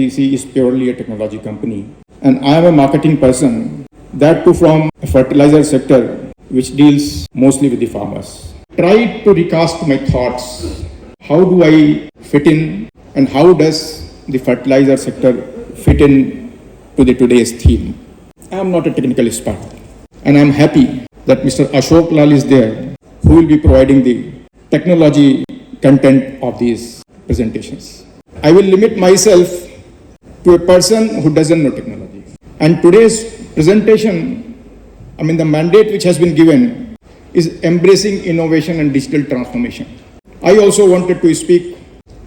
PAEs is purely a technology company, and I am a marketing person, that too from a fertilizer sector which deals mostly with the farmers. Tried to recast my thoughts. How do I fit in, and how does the fertilizer sector fit in to the today's theme? I am not a technical expert, and I am happy that Mr. Ashok Lal is there, who will be providing the technology content of these presentations. I will limit myself to a person who doesn't know technology. And today's presentation, the mandate which has been given is embracing innovation and digital transformation. I also wanted to speak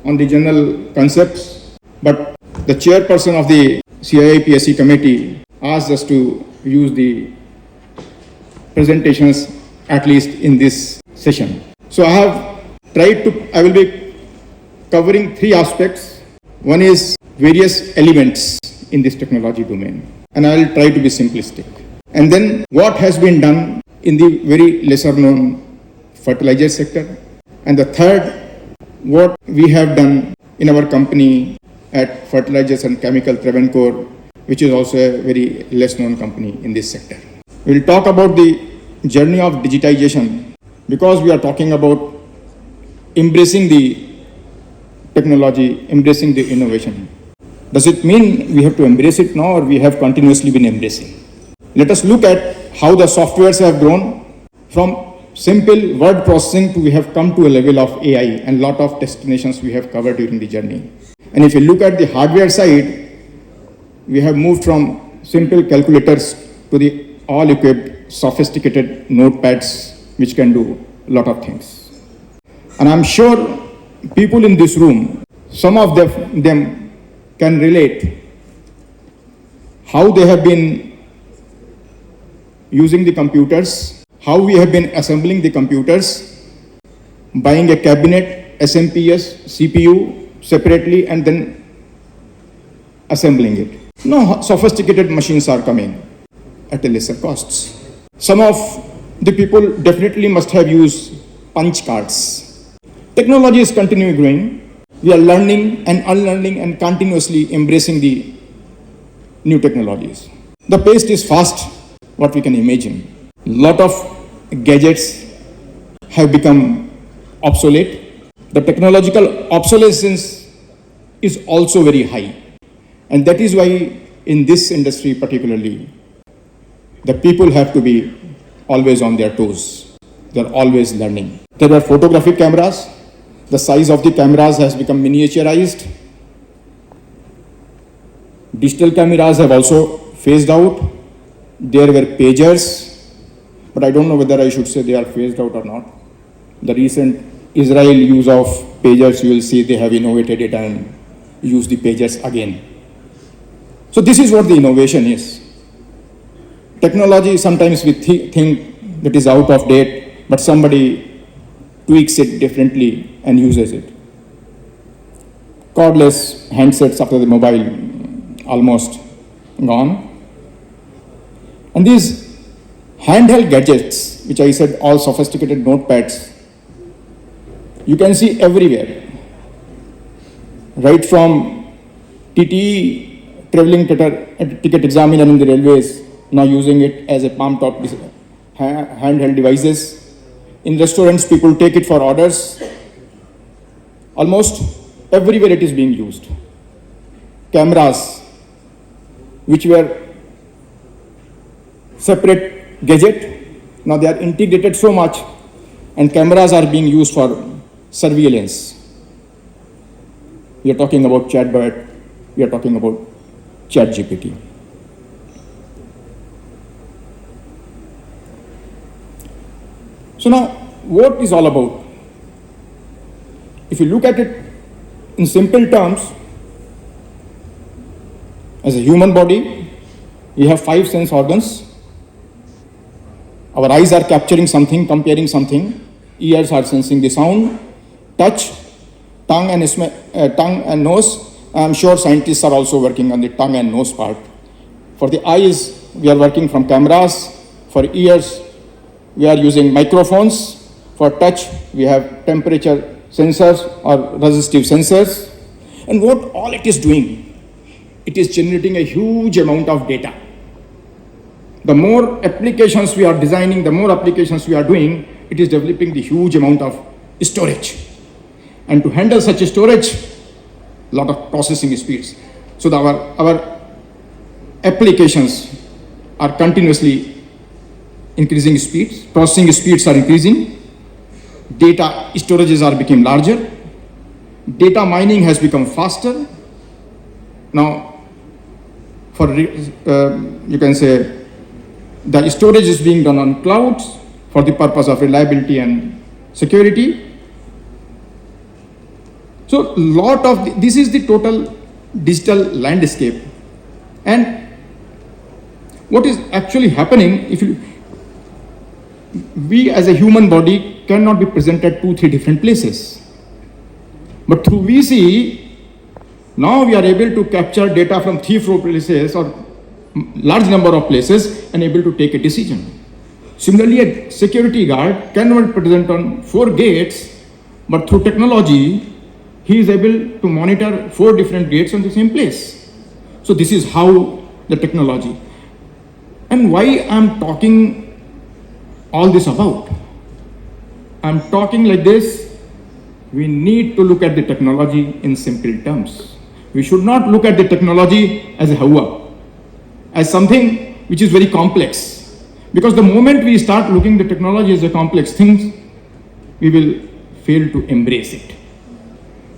on the general concepts, but the chairperson of the CII-PSC committee asked us to use the presentations at least in this session. So I will be covering three aspects. One is various elements in this technology domain, and I will try to be simplistic. And then what has been done in the very lesser known fertilizer sector. And the third, what we have done in our company at Fertilizers and Chemical Travancore, which is also a very less known company in this sector. We will talk about the journey of digitization, because we are talking about embracing the technology, embracing the innovation. Does it mean we have to embrace it now, or we have continuously been embracing? Let us look at how the softwares have grown from simple word processing to we have come to a level of AI, and lot of destinations we have covered during the journey. And if you look at the hardware side, we have moved from simple calculators to the all-equipped sophisticated notepads which can do a lot of things. And I'm sure people in this room, some of them can relate how they have been using the computers, how we have been assembling the computers, buying a cabinet, SMPS, CPU separately, and then assembling it. Now sophisticated machines are coming at a lesser costs. Some of the people definitely must have used punch cards. Technology is continuing growing. We are learning and unlearning and continuously embracing the new technologies. The pace is fast, what we can imagine. Lot of gadgets have become obsolete. The technological obsolescence is also very high. And that is why in this industry particularly, the people have to be always on their toes. They're always learning. There are photographic cameras. The size of the cameras has become miniaturized. Digital cameras have also phased out. There were pagers, but I don't know whether I should say they are phased out or not. The recent Israel use of pagers, you will see they have innovated it and used the pagers again. So this is what the innovation is. Technology, sometimes we think that is out of date, but somebody tweaks it differently and uses it. Cordless handsets after the mobile almost gone. And these handheld gadgets, which I said all sophisticated notepads, you can see everywhere. Right from TTE, traveling ticket examiner in the railways, now using it as a palm top handheld devices. In restaurants, people take it for orders. Almost everywhere it is being used. Cameras, which were separate gadget, now they are integrated so much, and cameras are being used for surveillance. We are talking about chatbot, we are talking about ChatGPT. So now, what is all about? If you look at it in simple terms, as a human body, we have 5 sense organs. Our eyes are capturing something, comparing something. Ears are sensing the sound. Touch, tongue and nose. I'm sure scientists are also working on the tongue and nose part. For the eyes, we are working from cameras. For ears, we are using microphones. For touch, we have temperature sensors or resistive sensors. And what all it is doing, it is generating a huge amount of data. The more applications we are designing, the more applications we are doing, it is developing the huge amount of storage. And to handle such a storage, a lot of processing speeds. So our applications are continuously increasing speeds, processing speeds are increasing, data storages are becoming larger, data mining has become faster. Now, you can say the storage is being done on clouds for the purpose of reliability and security. So this is the total digital landscape. And what is actually happening, we as a human body cannot be present at 2-3 different places. But through VC, now we are able to capture data from 3-4 places or large number of places and able to take a decision. Similarly, a security guard cannot be present on 4 gates, but through technology, he is able to monitor 4 different gates on the same place. So this is how the technology. And why I'm talking all this about? I'm talking like this. We need to look at the technology in simple terms. We should not look at the technology as a hawa, as something which is very complex. Because the moment we start looking at the technology as a complex thing, we will fail to embrace it.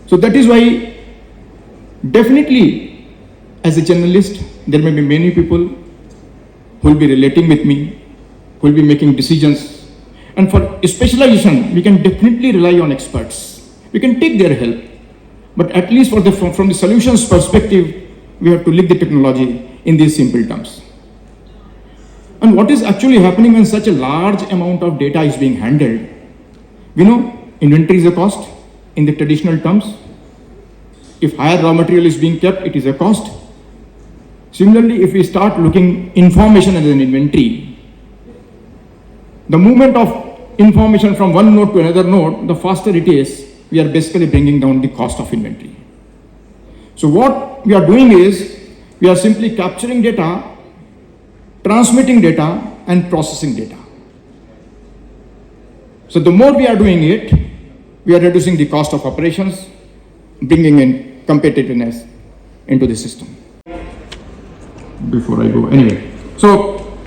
So that is why, definitely, as a journalist, there may be many people who will be relating with me, who will be making decisions. And for specialization, we can definitely rely on experts. We can take their help. But at least from the solutions perspective, we have to look the technology in these simple terms. And what is actually happening when such a large amount of data is being handled? We know inventory is a cost in the traditional terms. If higher raw material is being kept, it is a cost. Similarly, if we start looking information as an inventory, the movement of information from one node to another node, the faster it is, we are basically bringing down the cost of inventory. So what we are doing is, we are simply capturing data, transmitting data, and processing data. So the more we are doing it, we are reducing the cost of operations, bringing in competitiveness into the system. Before I go, anyway. So,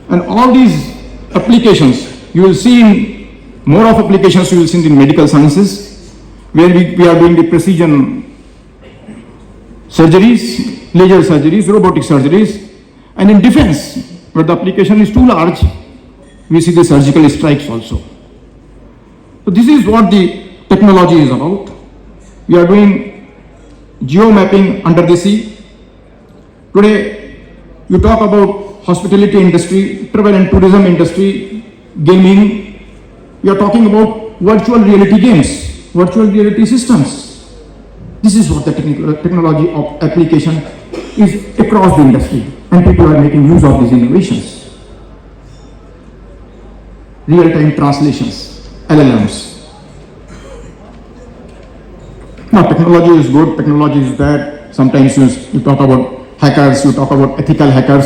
and all these applications, you will see in more of applications you will see in the medical sciences, where we are doing the precision surgeries, laser surgeries, robotic surgeries, and in defense, where the application is too large, we see the surgical strikes also. So this is what the technology is about. We are doing geo-mapping under the sea. Today, you talk about hospitality industry, travel and tourism industry, gaming. We are talking about virtual reality games, virtual reality systems. This is what the technology of application is across the industry, and people are making use of these innovations. Real-time translations, LLMs. Now, technology is good, technology is bad. Sometimes you talk about hackers, you talk about ethical hackers.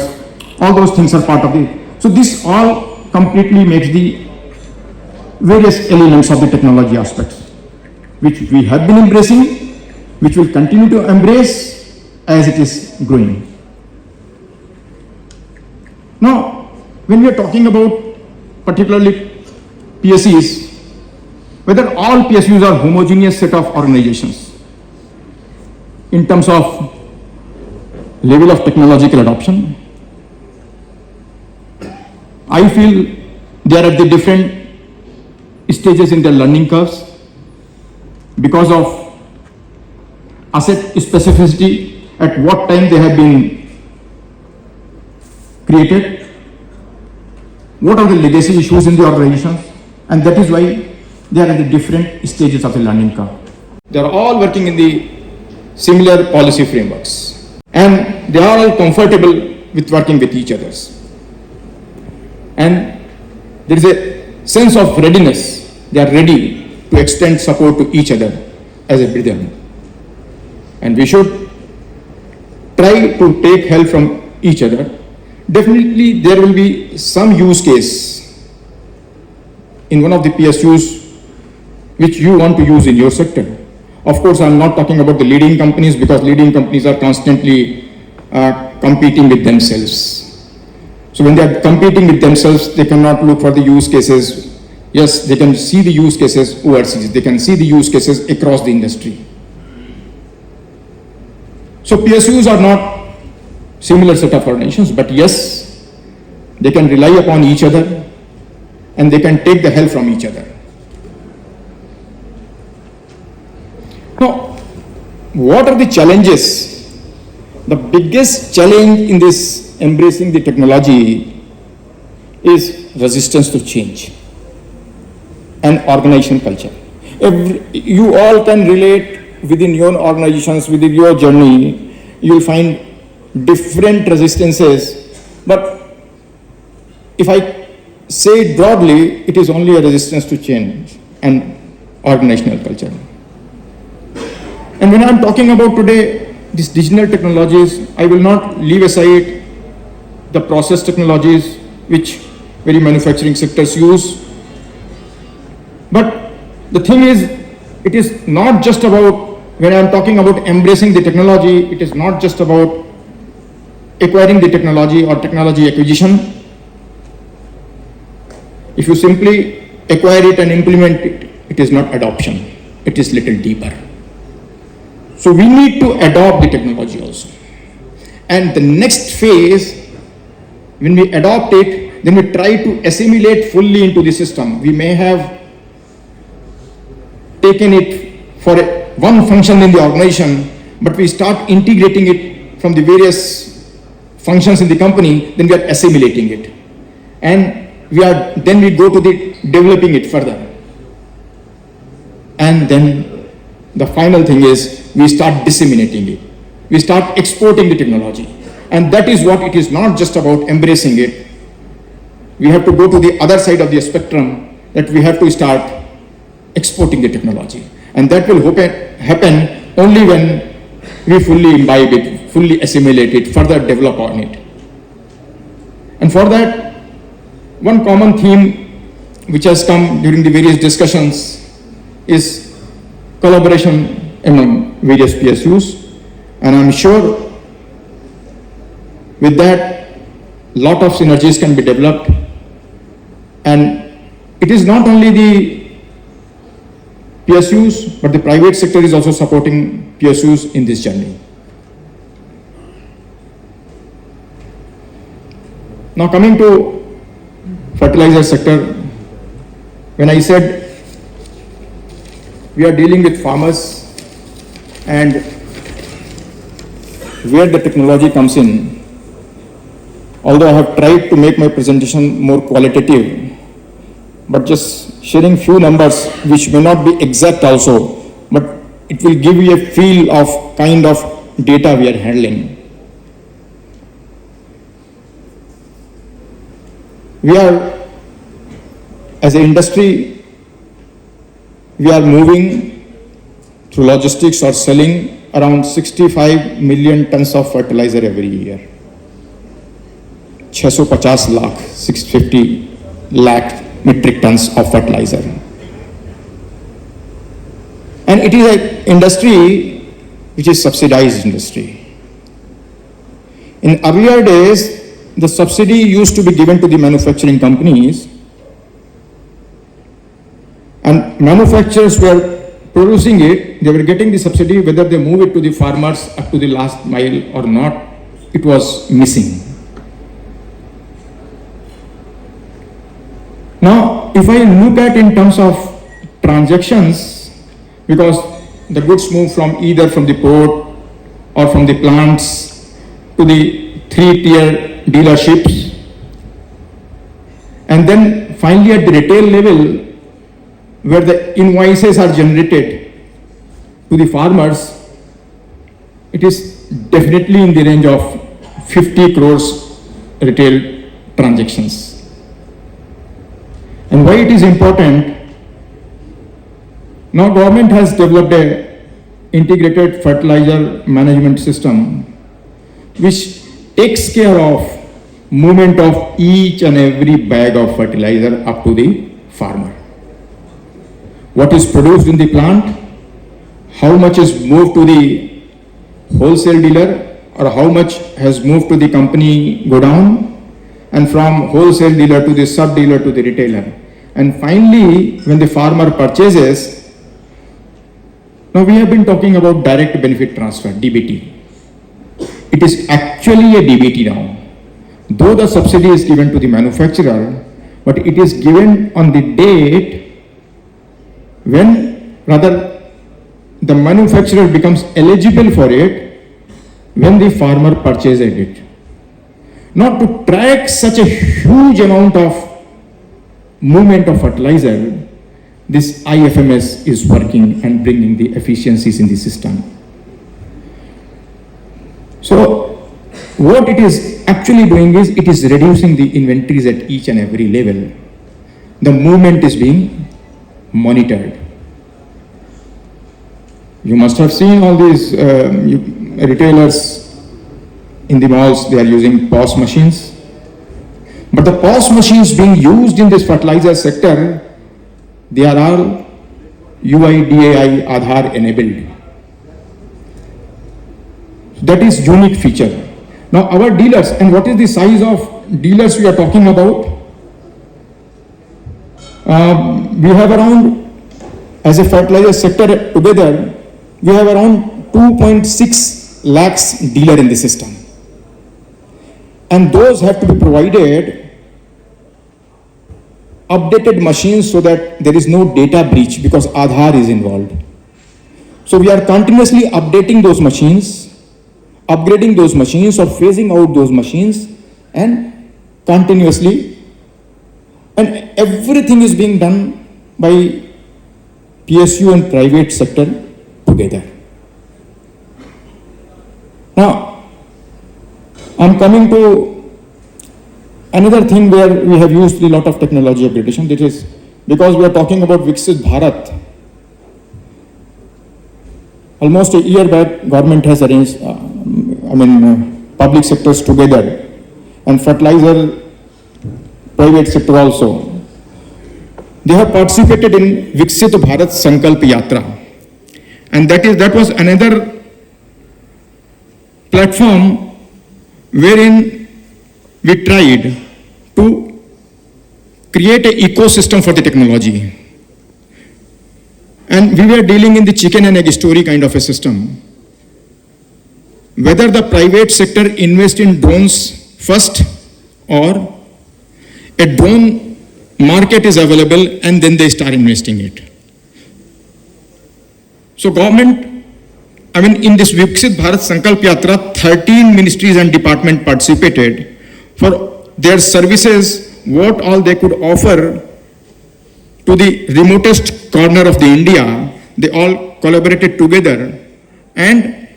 All those things are part of it. So this all completely makes the various elements of the technology aspects, which we have been embracing, which will continue to embrace as it is growing. Now, when we are talking about particularly PSEs, whether all PSUs are homogeneous set of organizations in terms of level of technological adoption, I feel they are at the different stages in their learning curves because of asset specificity, at what time they have been created, what are the legacy issues in the organization, and that is why they are at the different stages of the learning curve. They are all working in the similar policy frameworks, and they are all comfortable with working with each other. And there is a sense of readiness. They are ready to extend support to each other as a brethren. And we should try to take help from each other. Definitely there will be some use case in one of the PSUs which you want to use in your sector. Of course, I'm not talking about the leading companies, because leading companies are constantly competing with themselves. So when they are competing with themselves, they cannot look for the use cases. Yes, they can see the use cases overseas. They can see the use cases across the industry. So PSUs are not similar set of organizations, but yes, they can rely upon each other and they can take the help from each other. Now, what are the challenges? The biggest challenge in this embracing the technology is resistance to change and organization culture. You all can relate within your organizations, within your journey, you will find different resistances, but if I say it broadly, it is only a resistance to change and organizational culture. And when I'm talking about today these digital technologies, I will not leave aside the process technologies which very manufacturing sectors use. But the thing is, it is not just about, when I'm talking about embracing the technology, it is not just about acquiring the technology or technology acquisition. If you simply acquire it and implement it, it is not adoption. It is little deeper. So we need to adopt the technology also. And the next phase, when we adopt it, then we try to assimilate fully into the system. We may have taken it for one function in the organization, but we start integrating it from the various functions in the company, then we are assimilating it. And then we go to the developing it further. And then the final thing is we start disseminating it. We start exporting the technology. And that is what it is, not just about embracing it. We have to go to the other side of the spectrum, that we have to start exporting the technology. And that will happen only when we fully imbibe it, fully assimilate it, further develop on it. And for that, one common theme which has come during the various discussions is collaboration among various PSUs. And I'm sure with that, lot of synergies can be developed. And it is not only the PSUs, but the private sector is also supporting PSUs in this journey. Now coming to fertilizer sector, when I said we are dealing with farmers and where the technology comes in, although I have tried to make my presentation more qualitative, but just sharing few numbers which may not be exact also, but it will give you a feel of kind of data we are handling. We are, as an industry, we are moving through logistics or selling around 65 million tons of fertilizer every year. 650 lakh, 650 lakh metric tons of fertilizer. And it is an industry which is subsidized industry. In earlier days, the subsidy used to be given to the manufacturing companies, and manufacturers were producing it, they were getting the subsidy, whether they move it to the farmers up to the last mile or not, it was missing. Now, if I look at in terms of transactions, because the goods move from either from the port or from the plants to the 3-tier dealerships, and then finally at the retail level, where the invoices are generated to the farmers, it is definitely in the range of 50 crores retail transactions. And why it is important? Now government has developed a integrated fertilizer management system which takes care of movement of each and every bag of fertilizer up to the farmer. What is produced in the plant, how much is moved to the wholesale dealer, or how much has moved to the company godown, and from wholesale dealer to the sub dealer to the retailer. And finally, when the farmer purchases, now we have been talking about direct benefit transfer, DBT. It is actually a DBT now. Though the subsidy is given to the manufacturer, but it is given on the date when rather the manufacturer becomes eligible for it when the farmer purchases it. Now to track such a huge amount of movement of fertilizer, this IFMS is working and bringing the efficiencies in the system. So what it is actually doing is it is reducing the inventories at each and every level. The movement is being monitored. You must have seen all these retailers in the malls, they are using POS machines. But the POS machines being used in this fertilizer sector, they are all UIDAI Aadhaar enabled. That is unique feature. Now our dealers, and what is the size of dealers we are talking about? We have around, as a fertilizer sector together, we have around 2.6 lakhs dealer in the system. And those have to be provided updated machines so that there is no data breach because Aadhaar is involved. So we are continuously updating those machines, upgrading those machines or phasing out those machines and continuously, and everything is being done by PSU and private sector together. Now, I'm coming to another thing where we have used a lot of technology upgradation. That is because we are talking about Viksit Bharat. Almost a year back, government has arranged, public sectors together and fertilizer, private sector also. They have participated in Viksit Bharat Sankalp Yatra. And that was another platform wherein we tried to create an ecosystem for the technology. And we were dealing in the chicken and egg story kind of a system. Whether the private sector invest in drones first or a drone market is available and then they start investing it. So government, in this Viksit Bharat Sankalp Yatra, 13 ministries and departments participated for their services, what all they could offer to the remotest corner of the India. They all collaborated together and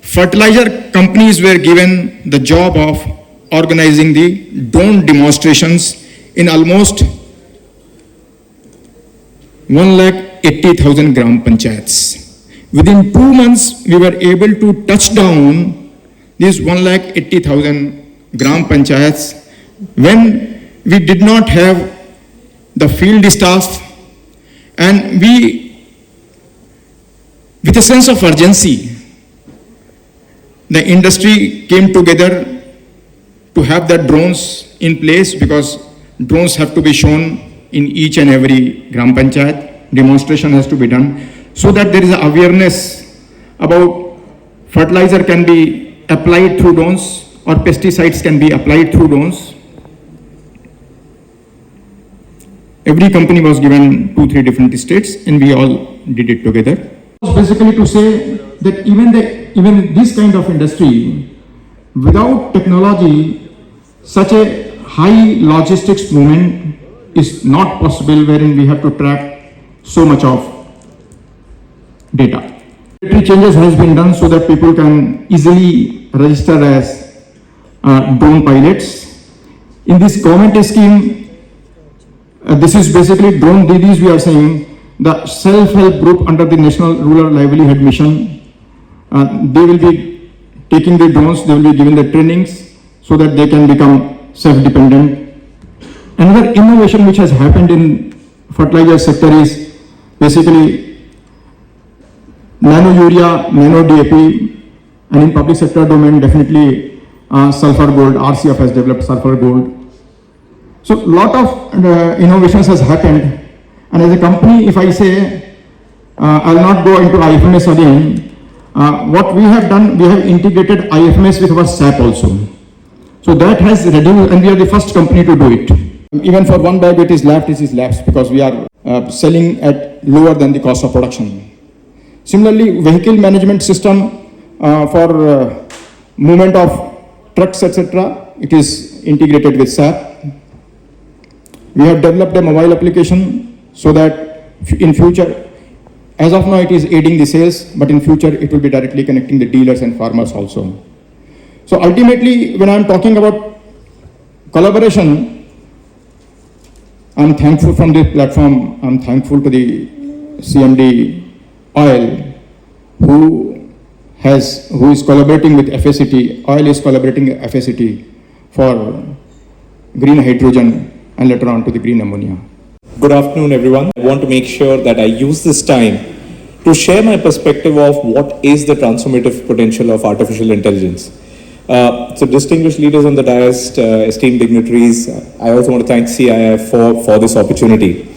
fertilizer companies were given the job of organizing the drone demonstrations in almost 180,000 gram panchayats. Within 2 months, we were able to touch down these 180,000 gram panchayats when we did not have the field staff, and we, with a sense of urgency, the industry came together to have the drones in place because drones have to be shown in each and every gram panchayat. Demonstration has to be done so that there is an awareness about fertilizer can be applied through drones or pesticides can be applied through drones. Every company was given 2-3 different states and we all did it together. Basically to say that even this kind of industry, without technology, such a high logistics movement is not possible wherein we have to track so much of data. Regulatory changes has been done so that people can easily register as drone pilots. In this government scheme, this is basically drone DDs we are saying, the self-help group under the National Rural Livelihood Mission, they will be taking the drones, they will be given the trainings so that they can become self-dependent. Another innovation which has happened in fertilizer sector is basically nano urea, nano DAP, and in public sector domain definitely sulfur gold. RCF has developed sulfur gold. So lot of innovations has happened, and as a company, if I say I'll not go into IFMS again. What we have done, we have integrated IFMS with our SAP also. So that has reduced, and we are the first company to do it. Even for one bag, it is lapsed because we are selling at lower than the cost of production. Similarly, vehicle management system for movement of trucks, etc., it is integrated with SAP. We have developed a mobile application so that in future, as of now, it is aiding the sales, but in future, it will be directly connecting the dealers and farmers also. So ultimately, when I'm talking about collaboration, I'm thankful from this platform. I'm thankful to the CMD Oil, who is collaborating with FACT. Oil is collaborating with FACT for green hydrogen and later on to the green ammonia. Good afternoon, everyone. I want to make sure that I use this time to share my perspective of what is the transformative potential of artificial intelligence. So distinguished leaders on the dais, esteemed dignitaries, I also want to thank CIF for this opportunity.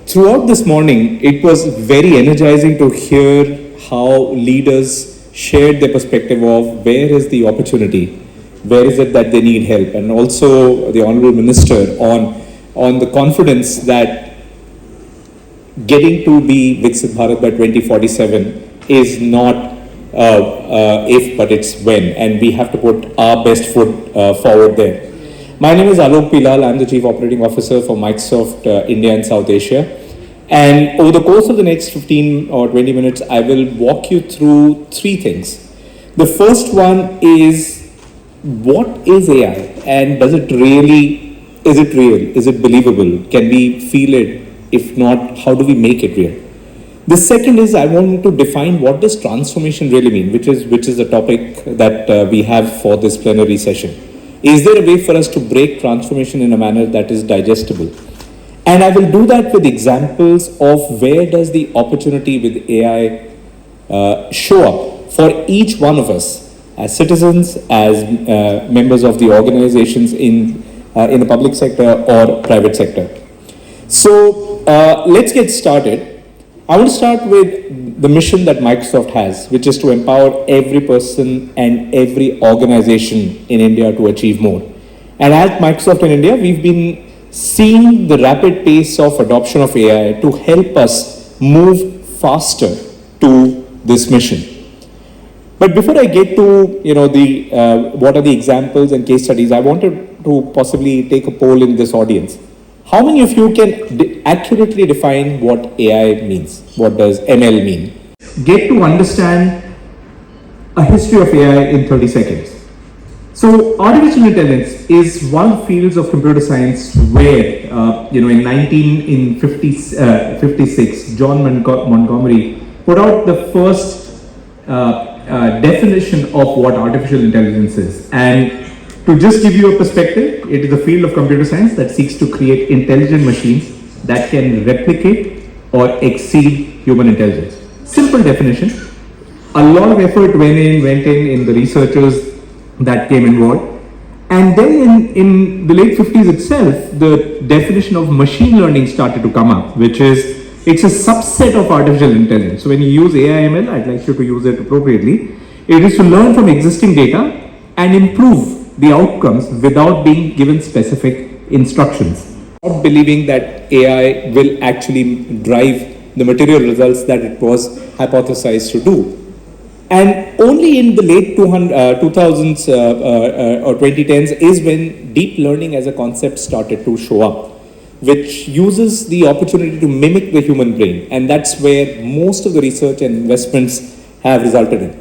Throughout this morning, it was very energizing to hear how leaders shared their perspective of where is the opportunity, where is it that they need help, and also the Honorable Minister on the confidence that getting to be Viksit Bharat by 2047 is not if, but it's when, and we have to put our best foot forward there. My name is Alok Pilal. I'm the Chief Operating Officer for Microsoft India and South Asia. And over the course of the next 15 or 20 minutes, I will walk you through three things. The first one is, what is AI, and is it real? Is it believable? Can we feel it? If not, how do we make it real? The second is, I want to define what does transformation really mean, which is the topic that we have for this plenary session. Is there a way for us to break transformation in a manner that is digestible? And I will do that with examples of where does the opportunity with AI show up for each one of us as citizens, as members of the organizations in the public sector or private sector. So let's get started. I want to start with the mission that Microsoft has, which is to empower every person and every organization in India to achieve more. And at Microsoft in India, we've been seeing the rapid pace of adoption of AI to help us move faster to this mission. But before I get to what are the examples and case studies, I wanted to possibly take a poll in this audience. How many of you can accurately define what AI means? What does ML mean? Get to understand a history of AI in 30 seconds. So artificial intelligence is one field of computer science where, in 1956, John Montgomery put out the first definition of what artificial intelligence is. And to just give you a perspective, it is a field of computer science that seeks to create intelligent machines that can replicate or exceed human intelligence. Simple definition. A lot of effort went in the researchers that came involved. And then in the late 50s itself, the definition of machine learning started to come up, which is, it's a subset of artificial intelligence. So when you use AI ML, I'd like you to use it appropriately. It is to learn from existing data and improve the outcomes without being given specific instructions. Not believing that AI will actually drive the material results that it was hypothesized to do. And only in the late 2000s or 2010s is when deep learning as a concept started to show up, which uses the opportunity to mimic the human brain. And that's where most of the research and investments have resulted in.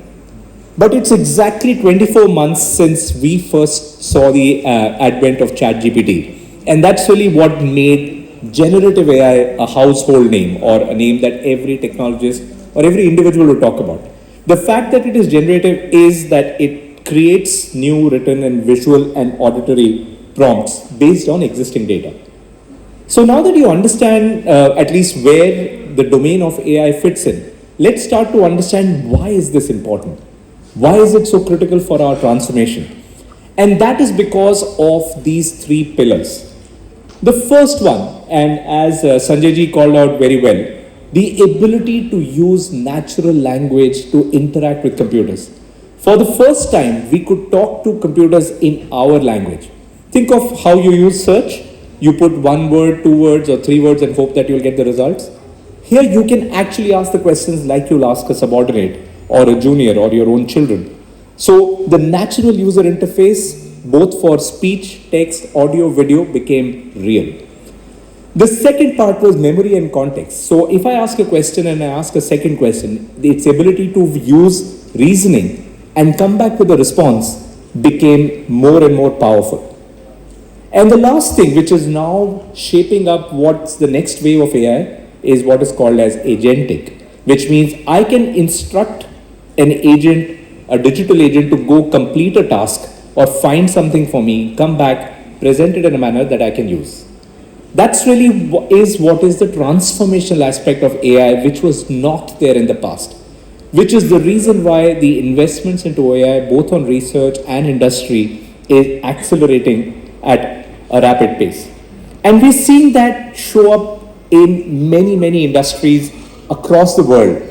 But it's exactly 24 months since we first saw the advent of ChatGPT. And that's really what made generative AI a household name, or a name that every technologist or every individual will talk about. The fact that it is generative is that it creates new written and visual and auditory prompts based on existing data. So now that you understand at least where the domain of AI fits in, let's start to understand why is this important? Why is it so critical for our transformation? And that is because of these three pillars. The first one, and as Sanjay ji called out very well, the ability to use natural language to interact with computers. For the first time, we could talk to computers in our language. Think of how you use search. You put one word, two words, or three words and hope that you'll get the results. Here you can actually ask the questions like you'll ask a subordinate or a junior or your own children. So the natural user interface, both for speech, text, audio, video, became real. The second part was memory and context. So if I ask a question and I ask a second question, its ability to use reasoning and come back with a response became more and more powerful. And the last thing, which is now shaping up what's the next wave of AI, is what is called as agentic, which means I can instruct an agent, a digital agent, to go complete a task or find something for me, come back, present it in a manner that I can use. That's really what is the transformational aspect of AI, which was not there in the past, which is the reason why the investments into AI, both on research and industry, is accelerating at a rapid pace. And we're seeing that show up in many, many industries across the world.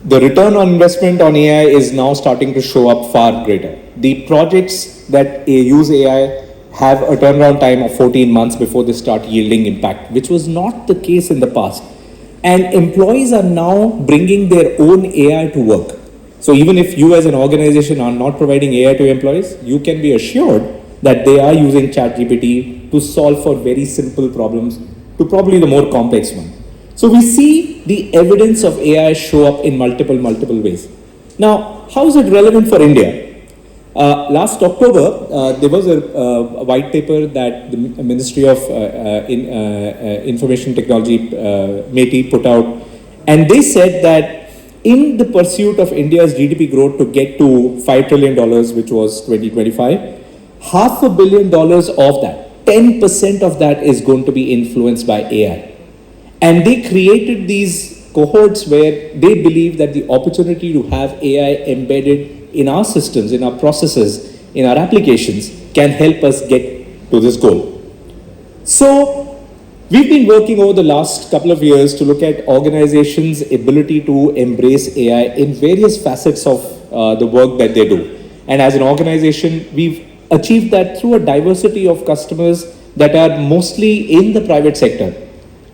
The return on investment on AI is now starting to show up far greater. The projects that use AI have a turnaround time of 14 months before they start yielding impact, which was not the case in the past. And employees are now bringing their own AI to work. So even if you as an organization are not providing AI to employees, you can be assured that they are using ChatGPT to solve for very simple problems to probably the more complex one. So we see the evidence of AI show up in multiple ways. Now, how is it relevant for India? Last October, there was a white paper that the Ministry of Information Technology, METI, put out, and they said that in the pursuit of India's GDP growth to get to $5 trillion, which was 2025, $500 million of that, 10% of that is going to be influenced by AI. And they created these cohorts where they believe that the opportunity to have AI embedded in our systems, in our processes, in our applications can help us get to this goal. So we've been working over the last couple of years to look at organizations' ability to embrace AI in various facets of the work that they do. And as an organization, we've achieved that through a diversity of customers that are mostly in the private sector.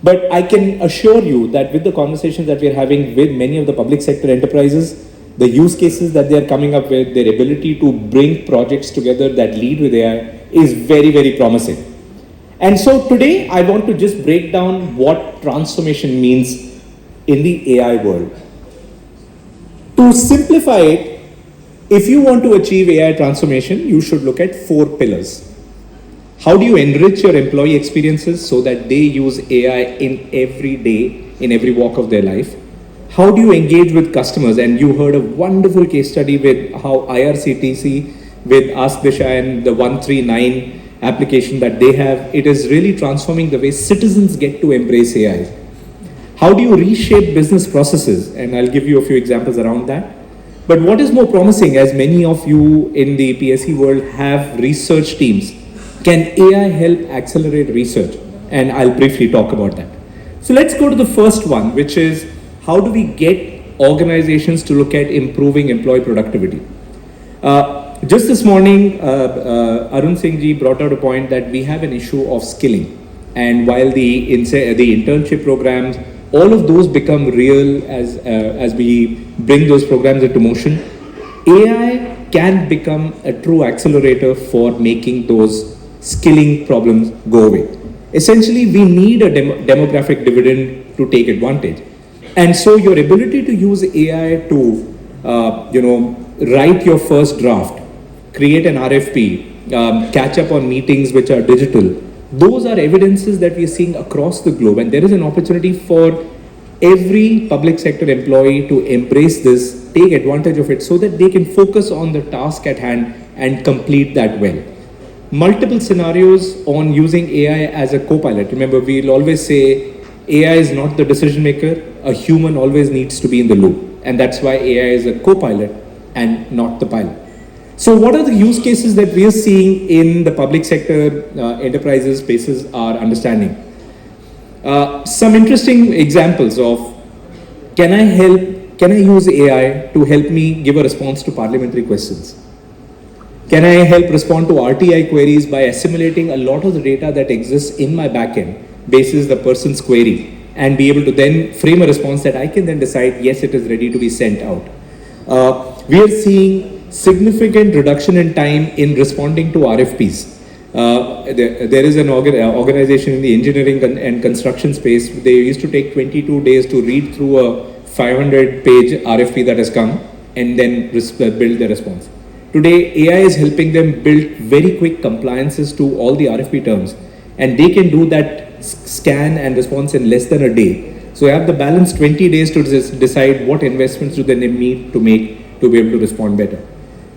But I can assure you that with the conversations that we're having with many of the public sector enterprises, the use cases that they're coming up with, their ability to bring projects together that lead with AI is very, very promising. And so today I want to just break down what transformation means in the AI world. To simplify it, if you want to achieve AI transformation, you should look at 4 pillars. How do you enrich your employee experiences so that they use AI in every day, in every walk of their life? How do you engage with customers? And you heard a wonderful case study with how IRCTC with Ask Disha and the 139 application that they have, it is really transforming the way citizens get to embrace AI. How do you reshape business processes? And I'll give you a few examples around that. But what is more promising, as many of you in the PSE world have research teams, can AI help accelerate research? And I'll briefly talk about that. So let's go to the first one, which is how do we get organizations to look at improving employee productivity? Just this morning, Arun Singh ji brought out a point that we have an issue of skilling. And while the internship programs, all of those become real as we bring those programs into motion, AI can become a true accelerator for making those skilling problems go away. Essentially, we need a demographic dividend to take advantage. And so your ability to use AI to, write your first draft, create an RFP, catch up on meetings which are digital, those are evidences that we are seeing across the globe. And there is an opportunity for every public sector employee to embrace this, take advantage of it so that they can focus on the task at hand and complete that well. Multiple scenarios on using AI as a co-pilot. Remember, we'll always say AI is not the decision maker. A human always needs to be in the loop. And that's why AI is a co-pilot and not the pilot. So what are the use cases that we are seeing in the public sector enterprises spaces are understanding? Some interesting examples of can I use AI to help me give a response to parliamentary questions? Can I help respond to RTI queries by assimilating a lot of the data that exists in my backend basis the person's query and be able to then frame a response that I can then decide, yes, it is ready to be sent out. We are seeing significant reduction in time in responding to RFPs. There is an organization in the engineering and construction space. They used to take 22 days to read through a 500-page RFP that has come and then build the response. Today, AI is helping them build very quick compliances to all the RFP terms, and they can do that scan and response in less than a day. So you have the balance 20 days to decide what investments do they need to make to be able to respond better.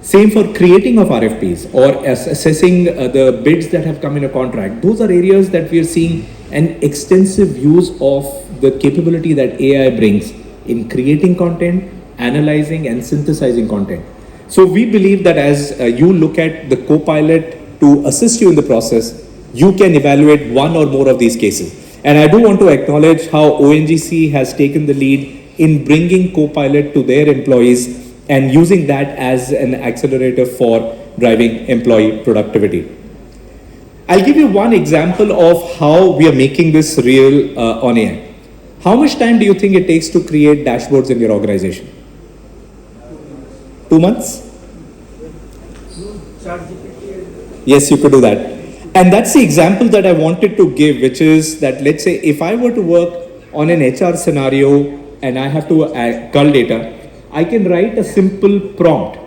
Same for creating of RFPs or assessing the bids that have come in a contract. Those are areas that we are seeing an extensive use of the capability that AI brings in creating content, analyzing and synthesizing content. So we believe that as you look at the co-pilot to assist you in the process, you can evaluate one or more of these cases. And I do want to acknowledge how ONGC has taken the lead in bringing co-pilot to their employees and using that as an accelerator for driving employee productivity. I'll give you one example of how we are making this real on AI. How much time do you think it takes to create dashboards in your organization? 2 months? Yes, you could do that. And that's the example that I wanted to give, which is that let's say if I were to work on an HR scenario and I have to cull data, I can write a simple prompt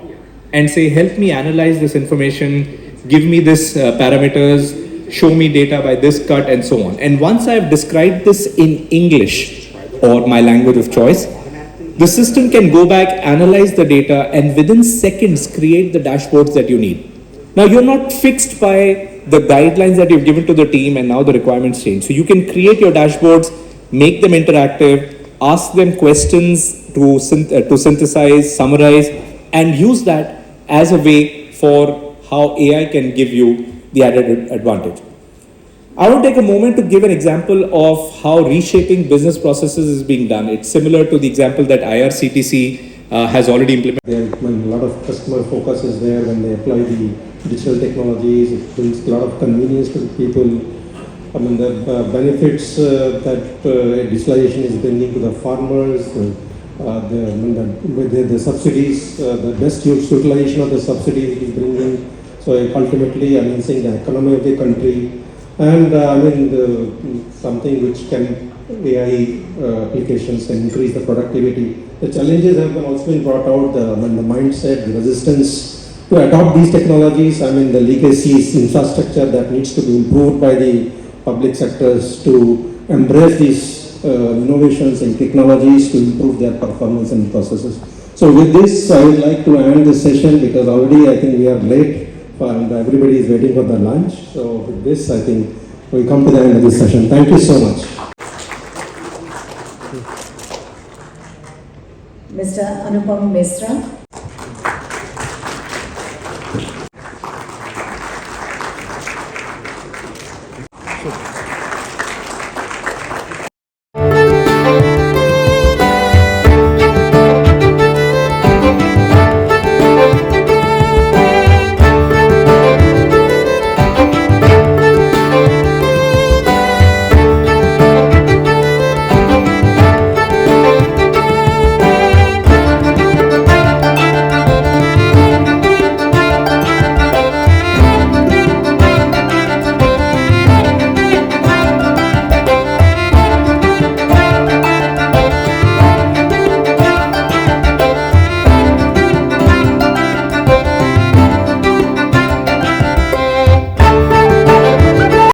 and say, help me analyze this information, give me this parameters, show me data by this cut and so on. And once I've described this in English or my language of choice, the system can go back, analyze the data, and within seconds create the dashboards that you need. Now you're not fixed by the guidelines that you've given to the team and now the requirements change. So you can create your dashboards, make them interactive, ask them questions to synthesize, summarize, and use that as a way for how AI can give you the added advantage. I will take a moment to give an example of how reshaping business processes is being done. It's similar to the example that IRCTC has already implemented. When a lot of customer focus is there, when they apply the digital technologies, it brings a lot of convenience to the people. I mean, the benefits that digitalization is bringing to the farmers, the subsidies, the best utilization of the subsidies it is bringing. So ultimately, enhancing the economy of the country. And something which can AI applications can increase the productivity. The challenges have also been brought out, the mindset, the resistance to adopt these technologies. The legacies, infrastructure that needs to be improved by the public sectors to embrace these innovations and technologies to improve their performance and processes. So with this, I would like to end this session because already I think we are late. And everybody is waiting for the lunch. So with this, I think we come to the end of this session. Thank you so much. Mr. Anupam Misra.